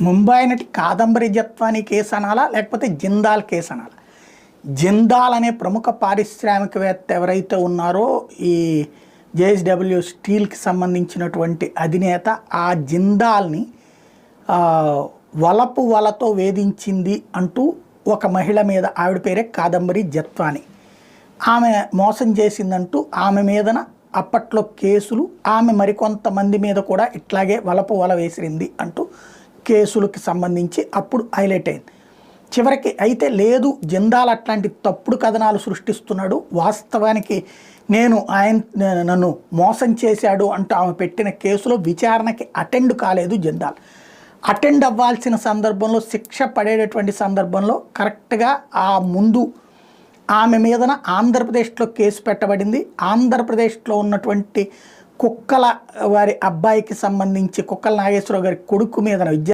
ముంబై నటి కాదంబరి జత్వానీ కేసు అనాలా లేకపోతే జిందాల్ కేసు అనాలా? జిందాల్ అనే ప్రముఖ పారిశ్రామికవేత్త ఎవరైతే ఉన్నారో ఈ జేఎస్డబ్ల్యూ స్టీల్కి సంబంధించినటువంటి అధినేత, ఆ జిందాల్ని వలతో వేధించింది అంటూ ఒక మహిళ మీద, ఆవిడ పేరే కాదంబరి జత్వానీ, ఆమె మోసం చేసిందంటూ ఆమె మీదన అప్పట్లో కేసులు, ఆమె మరికొంతమంది మీద కూడా ఇట్లాగే వల వేసింది అంటూ కేసులకు సంబంధించి అప్పుడు హైలైట్ అయింది. చివరికి అయితే లేదు, జిందాల్ అట్లాంటి తప్పుడు కథనాలు సృష్టిస్తున్నాడు, వాస్తవానికి నన్ను మోసం చేశాడు అంటూ ఆమె పెట్టిన కేసులో విచారణకి అటెండ్ కాలేదు జిందాల్. అటెండ్ అవ్వాల్సిన సందర్భంలో, శిక్ష పడేటటువంటి సందర్భంలో కరెక్ట్గా ఆ ముందు ఆమె మీదన ఆంధ్రప్రదేశ్లో కేసు పెట్టబడింది. ఆంధ్రప్రదేశ్లో ఉన్నటువంటి కుక్కల వారి అబ్బాయికి సంబంధించి, కుక్కల నాగేశ్వరరావు గారి కొడుకు మీదన